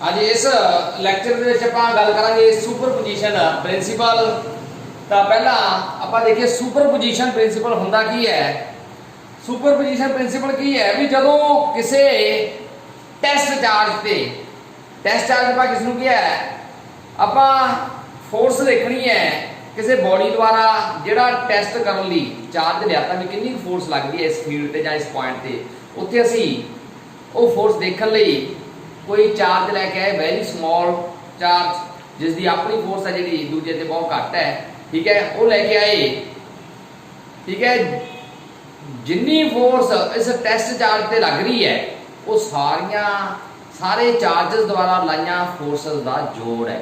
ਅੱਜ ਇਸ ਲੈਕਚਰ ਦੇ ਵਿੱਚ ਆਪਾਂ ਗੱਲ ਕਰਾਂਗੇ ਸੁਪਰਪੋਜੀਸ਼ਨ ਪ੍ਰਿੰਸੀਪਲ। ਤਾਂ ਪਹਿਲਾਂ ਆਪਾਂ ਦੇਖੀਏ ਸੁਪਰਪੋਜੀਸ਼ਨ ਪ੍ਰਿੰਸੀਪਲ ਹੁੰਦਾ ਕੀ ਹੈ। ਸੁਪਰਪੋਜੀਸ਼ਨ ਪ੍ਰਿੰਸੀਪਲ ਕੀ ਹੈ ਵੀ ਜਦੋਂ ਕਿਸੇ ਟੈਸਟ ਚਾਰਜ ਤੇ ਟੈਸਟ ਚਾਰਜ ਆਪਾਂ ਕਿਸ ਨੂੰ ਕੀ ਹੈ ਆਪਾਂ ਫੋਰਸ ਦੇਖਣੀ ਹੈ ਕਿਸੇ ਬੋਡੀ ਦੁਆਰਾ ਜਿਹੜਾ ਟੈਸਟ ਕਰਨ ਲਈ ਚਾਰਜ ਲਿਆ ਤਾਂ ਵੀ ਕਿੰਨੀ ਫੋਰਸ ਲੱਗਦੀ ਹੈ ਇਸ ਫੀਲਡ ਤੇ ਜਾਂ ਇਸ ਪੁਆਇੰਟ ਤੇ। ਉੱਥੇ ਅਸੀਂ ਉਹ ਫੋਰਸ ਦੇਖਣ ਲਈ कोई चार्ज लैके आए वैरी स्मॉल चार्ज जिसकी अपनी फोर्स है जी दूजे से बहुत घट है, ठीक है, वो लैके आए, ठीक है। जिन्नी फोर्स इस टेस्ट चार्ज से लग रही है वो सारे चार्जेस द्वारा लाइया फोर्सेस का जोड़ है।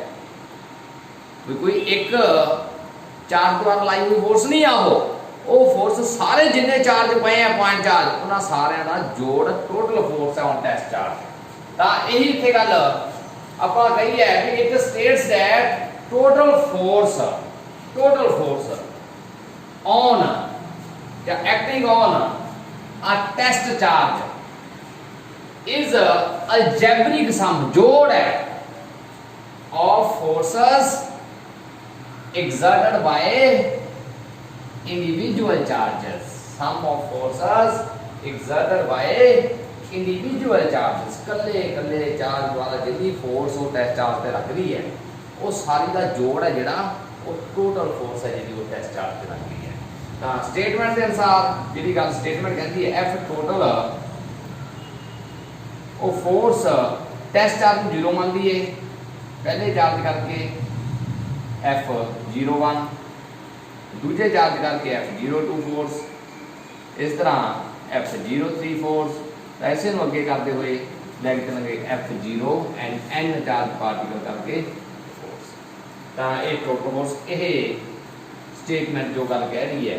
कोई एक चार्ज द्वारा लाई हुई फोर्स नहीं आ वो फोर्स सारे जिन्ने चार्ज पे हैं पॉइंट चार्ज उन्होंने सारे का जोड़ टोटल फोर्स है ऑन टेस्ट चार्ज। ਤਾਂ ਇਹੀ ਇੱਥੇ ਗੱਲ ਆਪਾਂ ਕਹੀ ਹੈ ਕਿ it states that total force on ਜਾਂ acting on a test charge is algebraic sum ਜੋੜ ਹੈ of forces exerted by individual charges, sum of forces exerted by individual charges कल्ले कल्ले चार्ज द्वारा जितनी फोर्स वो टेस्ट चार्ज पे लग रही है वो सारी का जोड़ है जिहड़ा वो टोटल फोर्स है जिहड़ी वो टेस्ट चार्ज पे लग रही है। तो स्टेटमेंट के अनुसार जिहड़ी गल स्टेटमेंट कहती है एफ टोटल वो फोर्स टेस्ट चार्ज 0 मान लिए पहले चार्ज करके F01 दूजे चार्ज करके F02 फोर्स इस तरह F03 फोर्स ऐसे अगे करते हुए लैके चलेंगे F0 and N charge particle करके फोर्स। तो ये टोटल फोर्स ये स्टेटमेंट जो गल कह रही है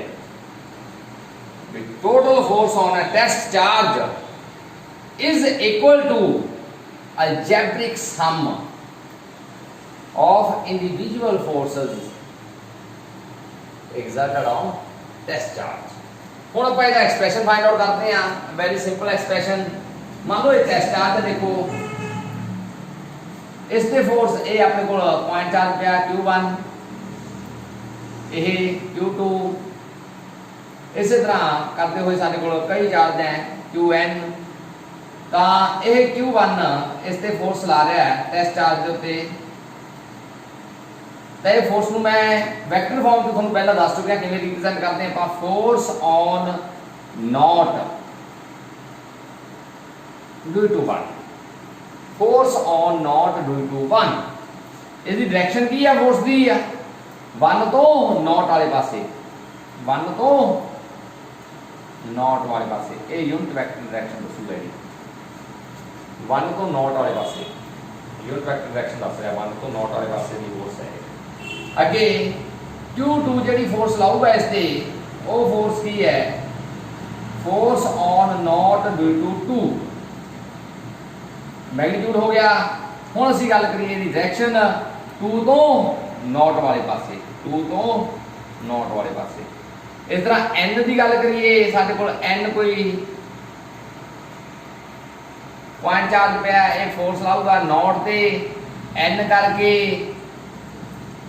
total force on a test charge is equal to algebraic sum of individual forces exerted on test charge. ਹੁਣ ਆਪਾਂ ਇਹਦਾ ਐਕਸਪ੍ਰੈਸ਼ਨ ਫਾਈਂਡ ਆਊਟ ਕਰਦੇ ਆ ਵੈਰੀ ਸਿੰਪਲ ਐਕਸਪ੍ਰੈਸ਼ਨ। ਮੰਨ ਲਓ ਇਹ ਟੈਸਟ ਚਾਰਜ ਦੇਖੋ ਇਸ ਤੇ ਫੋਰਸ ਇਹ ਆਪਣੇ ਕੋਲ ਪੁਆਇੰਟ ਚਾਰਜ ਪਿਆ Q1 ਇਹ Q2 ਇਸੇ ਤਰ੍ਹਾਂ ਕਰਦੇ ਹੋਏ ਸਾਡੇ ਕੋਲ ਕਈ ਚਾਰਜ ਹੈ Qn। ਤਾਂ ਇਹ Q1 ਇਸ ਤੇ ਫੋਰਸ ਲਾ ਰਿਹਾ ਹੈ ਟੈਸਟ ਚਾਰਜ ਦੇ ਉੱਤੇ। तो ये फोर्स ਨੂੰ मैं वेक्टर फॉर्म में ਤੁਹਾਨੂੰ ਪਹਿਲਾਂ ਦੱਸ ਚੁੱਕਿਆ ਕਿਵੇਂ ਰਿਪਰੈਜ਼ੈਂਟ ਕਰਦੇ ਆਪਾਂ force on naught due to 1 force on naught due to 1 इसकी डायरेक्शन की है फोर्स दी है 1 ਤੋਂ नॉट वाले पासे 1 ਤੋਂ नॉट वाले पासे ये यूनिट वेक्टर डायरेक्शन ਦੱਸੂਗਾ जी 1 ਤੋਂ नॉट वाले पासे यूनिट वेक्टर डायरेक्शन ਦੱਸ ਰਿਹਾ 1 ਤੋਂ नॉट वाले पासे ਦੀ फोर्स है। अगे Q2 जी फोर्स लाऊगा इस ते वो फोर्स की है force on naught due to 2 magnitude हो गया। हुण असीं गल करिए दी डायरेक्शन 2 तो नॉट वाले पासे 2 तो नॉट वाले पासे। इस तरह n की गल करिए साडे कोल n कोई पॉइंट चार्ज पे ये फोर्स लाऊगा नॉट ते n करके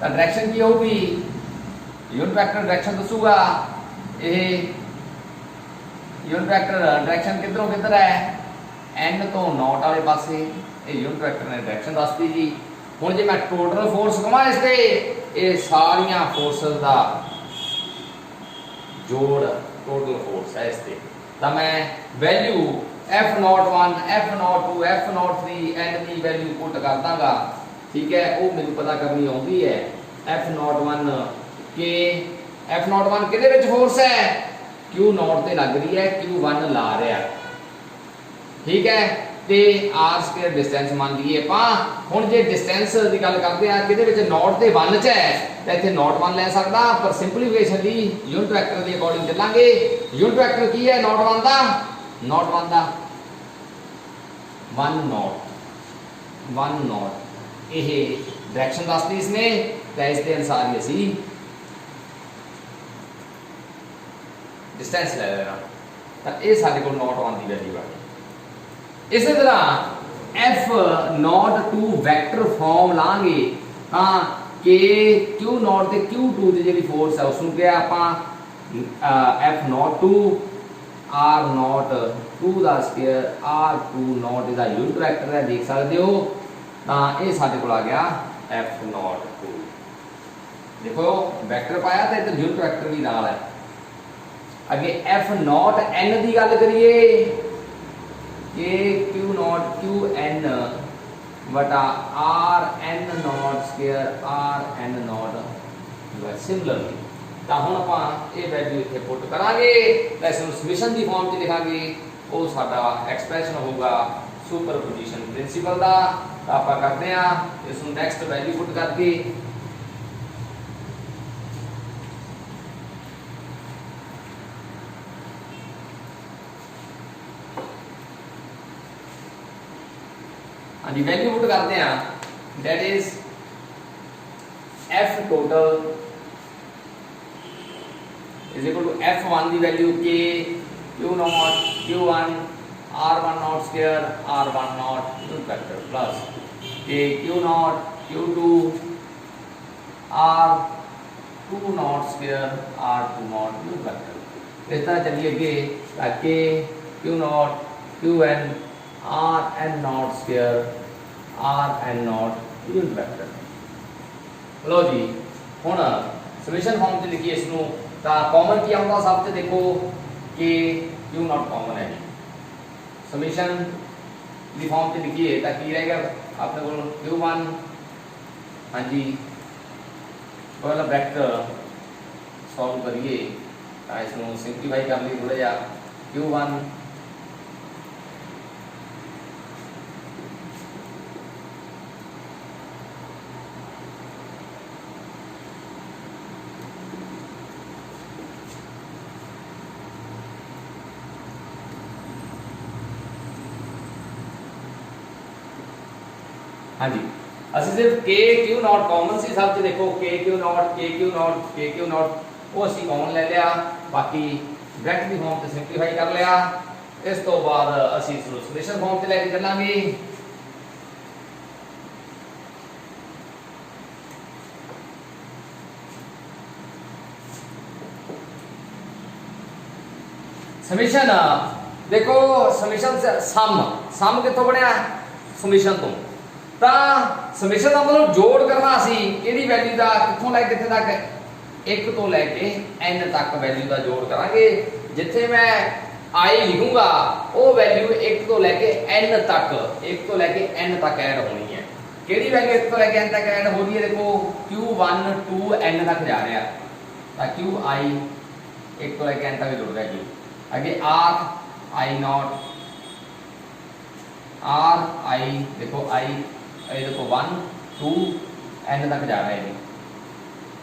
डायरेक्शन की होगी यूनिट वेक्टर डायरेक्शन दसूगा ये यूनिट वेक्टर डायरेक्शन किधरों किधर है n तो नॉट वाले पासे ये यूनिट वेक्टर ने डायरेक्शन दस दी जी। हुण जे मैं टोटल फोर्स कहां इस ते ये सारियां फोर्सेस का जोड़ टोटल फोर्स है इस ते। तो मैं value F01 F02 F03 n की वैल्यू पुट कर दांगा, ठीक है। वो मेरे पता करनी आती है F01 के F01 किहदे विच फोर्स है Q0 ते लग रही है Q1 ला रहा, ठीक है। ते r² डिस्टेंस मान लीए ਆਪਾਂ। ਹੁਣ जे डिस्टेंस की गल करते हैं किहदे विच नॉट ते 1 च है तो इत्थे नॉट 1 ले सकदा पर सिंपलीफिकेशन दी यूनिट वेक्टर के अकॉर्डिंग चलांगे। यूनिट वेक्टर की है नॉट 1 दा 1 नॉट ਇਹ डायरेक्शन दसती इसने तो इसके अनुसार ही असी डिस्टेंस ले लेना। तो ये साडे कोल नॉट 1 की वैल्यू आ गई। इसी तरह F naught two vector form लाँगे हाँ के क्यू नॉट ते क्यू टू की जी फोर्स है उसको क्या आप F naught two r naught two का स्केयर आर टू नॉट इसका यूनिट वैक्टर है देख सकते हो तो ये साढ़े को आ गया एफ नॉट टू देखो वैक्टर पाया तो इधर यूनिट वैक्टर भी नाल है अगे एफ नॉट एन की गल करिए के क्यू नॉट क्यू एन बटा r n naught square r n naught similarly तो हम आप ये वैल्यू इतने पुट करांगे तो इसमें समीशन की फॉर्म च लिखांगे वो साडा एक्सप्रैशन होगा सुपरपोजिशन प्रिंसीपल का तो आप करते हैं इसमें नैक्सट वैल्यू पुट करके हाँ जी वैल्यू पुट करते हैं that is F total is equal to f1 की value k q naught q1 r1 naught square r1 naught unit vector plus k q naught q2 r2 naught square r2 naught unit vector इस तरह चलिए आगे ताकि q naught qn rn naught square rn naught unit vector लो जी हुण summation form च लिखिए इसनू तो कॉमन की आता सब से देखो कि क्यू नॉट कॉमन है समीशन की फॉर्म से लिखिए तो की रहेगा अपने को क्यू वन हाँ जी पहला ब्रैकेट सॉल्व करिए तो इसको सिंपलीफाई कर लिए थोड़ा जा क्यू वन हाँ जी असं सिर्फ के क्यू नॉट कॉमन सी सब से देखो के क्यू नॉट वो असी कॉमन ले लिया बाकी ब्रैकेट की फॉर्म से सिंपलीफाई कर लिया इस तो बाद असी इसको समीशन फॉर्म से लेके चलांगे समीशन देखो समीशन से सम कितों बनया समीशन तो समीशन का मतलब जोड़ करना सी किहड़ी वैल्यू का कितों लैके कित्थे तक एक तो लैके एन तक वैल्यू का जोड़ करांगे जिथे मैं आई लिखूंगा वो वैल्यू एक तो लैके एन तक ऐड होनी है किहड़ी वैल्यू एक तो लैके एन तक ऐड हो रही है देखो Q1 टू एन तक जा रहा है क्यू आई एक तो लैके एन तक जुड़ रहा है क्यू आगे आर आई नॉट आर आई देखो आई ये देखो 1 2 n तक जा रहा है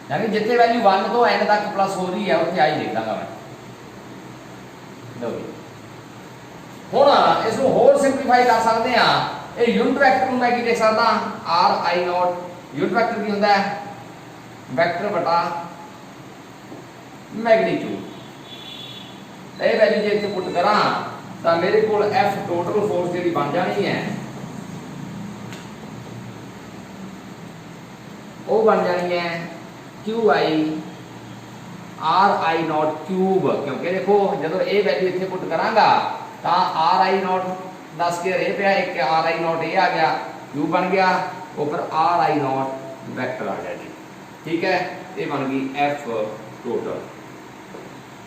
यानी जितने वैल्यू 1 तो n तक प्लस हो रही है उत्थे आई लिख दांगा मैं लो हुण इसको होर सिंपलीफाई कर सकते हैं ये यूनिट वेक्टर में मैं लिख सकदा r i not unit vector की होंदा है वेक्टर बटा मैग्नीट्यूड ये वैल्यू जे इत्थे पुट करा तो मेरे को f टोटल फोर्स जी बन जानी है वो बन जानी है Q I R i not cube क्योंकि देखो जो ये वैल्यू इतने पुट करांगा तो आर आई नॉट का स्क्वायर ये पे एक आर आई नॉट ये आ गया क्यूब बन गया वो फिर आर आई नॉट वेक्टर आ गया जी ठीक है ये बन गई एफ टोटल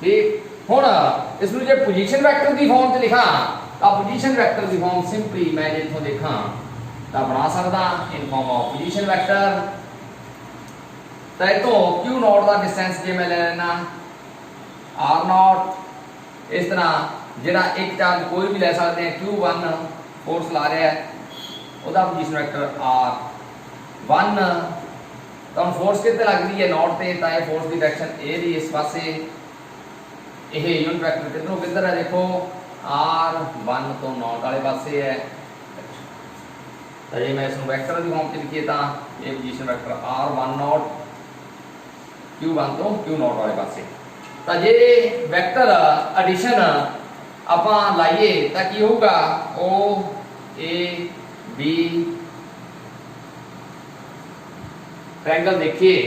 ठीक हुण इसमें जो पोजीशन वेक्टर की फॉर्म से लिखा तो पोजीशन वेक्टर की फॉर्म सिंपली मैं इतों देखा तो बना सकता in form of position vector तो क्यू नॉट का डिस्टेंस जे मैं ले लेना आर नॉट इस तरह जो एक चार्ज कोई भी ले सकते हैं Q1 फोर्स ला रहा है उसका पोजीशन वेक्टर R1 तो हम फोर्स कितने लग रही है नॉट पे तो ये फोर्स की डायरेक्शन ए दी इस पासे ये यूनिट वेक्टर किधरों किधर है देखो R1 तो नॉट वाले पासे है तो ये मैं इसको वेक्टर की फॉर्म च लिखिए तो ये position vector R1 not Q1 तो Q नॉट वाले पासे तो जे वेक्टर एडिशन आप लाइए तो की होगा ओ ए बी ट्रायंगल देखिए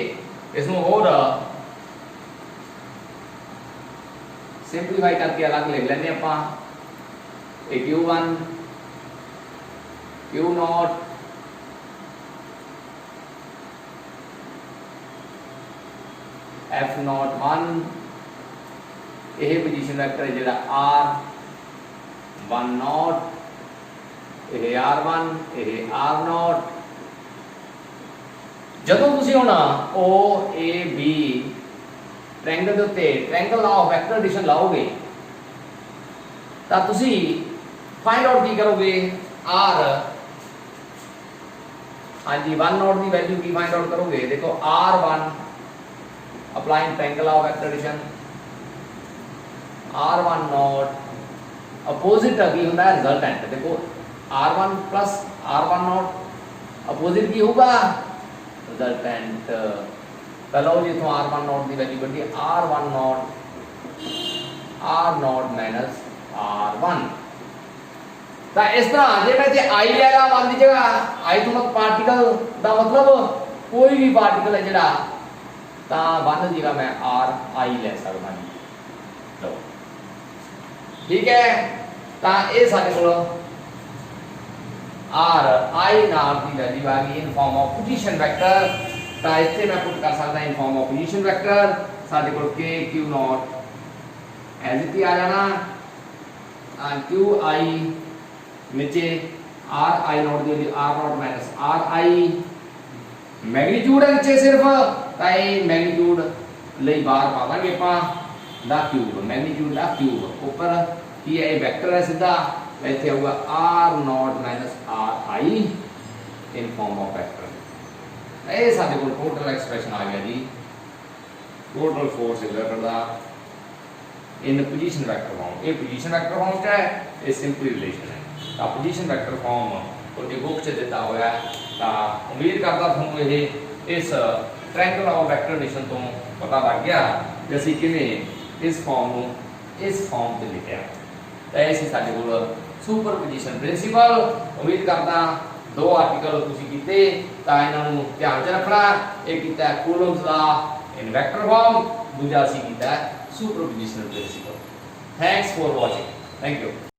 इसमें और सिंपलीफाई करके अलग लिख लेंगे आप Q1 Q0 F01 यह पोजीशन वेक्टर है जिहड़ा R10 यह R1 यह R0 ਜਦੋਂ ਤੁਸੀਂ ਹੁਣ OAB ट्रायंगल ਦੇ ਉੱਤੇ triangle law of vector edition ਲਾਓਗੇ ਤਾਂ ਤੁਸੀਂ फाइंड आउट ਕੀ ਕਰੋਗੇ R हाँ जी 1 की वैल्यू की फाइंड आउट करोगे देखो R1 applying triangle of vector addition R1 naught opposite की होता है रिजल्टेंट देखो R1 plus R1 naught opposite की होगा रिजल्टेंट पहला जी तो R1 नॉट की वैल्यू बढ़ी R1 नॉट माइनस R1 ਤਾਂ ਇਸ ਤਰ੍ਹਾਂ ਜੇ ਮੈਂ ਇੱਥੇ I ਲੈ ਲਾ ਮੰਨ ਦੀ ਜਗ੍ਹਾ I ਤੋਂ ਮਤ ਪਾਰਟੀਕਲ ਦਾ ਮਤਲਬ ਕੋਈ ਵੀ ਪਾਰਟੀਕਲ ਹੈ ਜਿਹੜਾ ਤਾਂ ਬੰਨ ਜਗ੍ਹਾ ਮੈਂ R I ਲੈ ਸਕਦਾ ਹਾਂ ਲਓ ਠੀਕ ਹੈ ਤਾਂ ਇਹ ਸਾਡੇ ਕੋਲ R I ਨਾਮ ਦੀ ਵੈਲਿਊ ਆ ਗਈ ਇਨ ਫਾਰਮ ਆਫ ਪੋਜੀਸ਼ਨ ਵੈਕਟਰ ਤਾਂ ਇੱਥੇ ਮੈਂ ਪੁੱਟ ਕਰ ਸਕਦਾ ਇਨ ਫਾਰਮ ਆਫ ਪੋਜੀਸ਼ਨ ਵੈਕਟਰ ਸਾਡੇ ਕੋਲ K Q0 ਐਜ਼ ਇਟ ਹੀ ਆ ਜਾਣਾ Q I नीचे r i naught the r naught minus r i magnitude है नीचे सिर्फ ताई मैग्नीट्यूड ਲਈ ਬਾਹਰ ਪਾਵਾਂਗੇ ਆਪਾਂ ਦਾ ਕਿਊਬ ਮੈਗਨੀਟਿਊਡ ਦਾ ਕਿਊਬ ਉੱਪਰ ਕੀ ਹੈ ਇਹ ਵੈਕਟਰ ਹੈ ਸਿੱਧਾ ਇੱਥੇ ਆਊਗਾ r note minus r i in farm of vector ਇਹ ਸਾਡੇ ਕੋਲ ਟੋਟਲ ਐਕਸਪ੍ਰੈਸ਼ਨ ਆ ਗਿਆ ਜੀ ਟੋਟਲ ਫੋਰਸ ਵੈਕਟਰ ਦਾ इन पोजीशन वेक्टर फॉर्म ये पोजीशन वेक्टर फॉर्म क्या है ये सिंपली रिलेशन है तो पोजीशन वेक्टर फॉर्म उनकी बुक से दिता हुआ है तो उम्मीद करता थानू ये इस ट्रायंगल ऑफ वेक्टर एडिशन तो पता लग गया कि असं किवें इस फॉर्म नू इस फॉर्म से लिखा तो ऐसे साडे कोल सुपर पोजीशन प्रिंसीपल उम्मीद करता दो आर्टिकल तुसीं कीते तो इन्हां नू ध्यान च रखना एक कीता Coulomb's law in vector form दूजा असीं कीता superpositional principle. Thanks for watching. Thank you.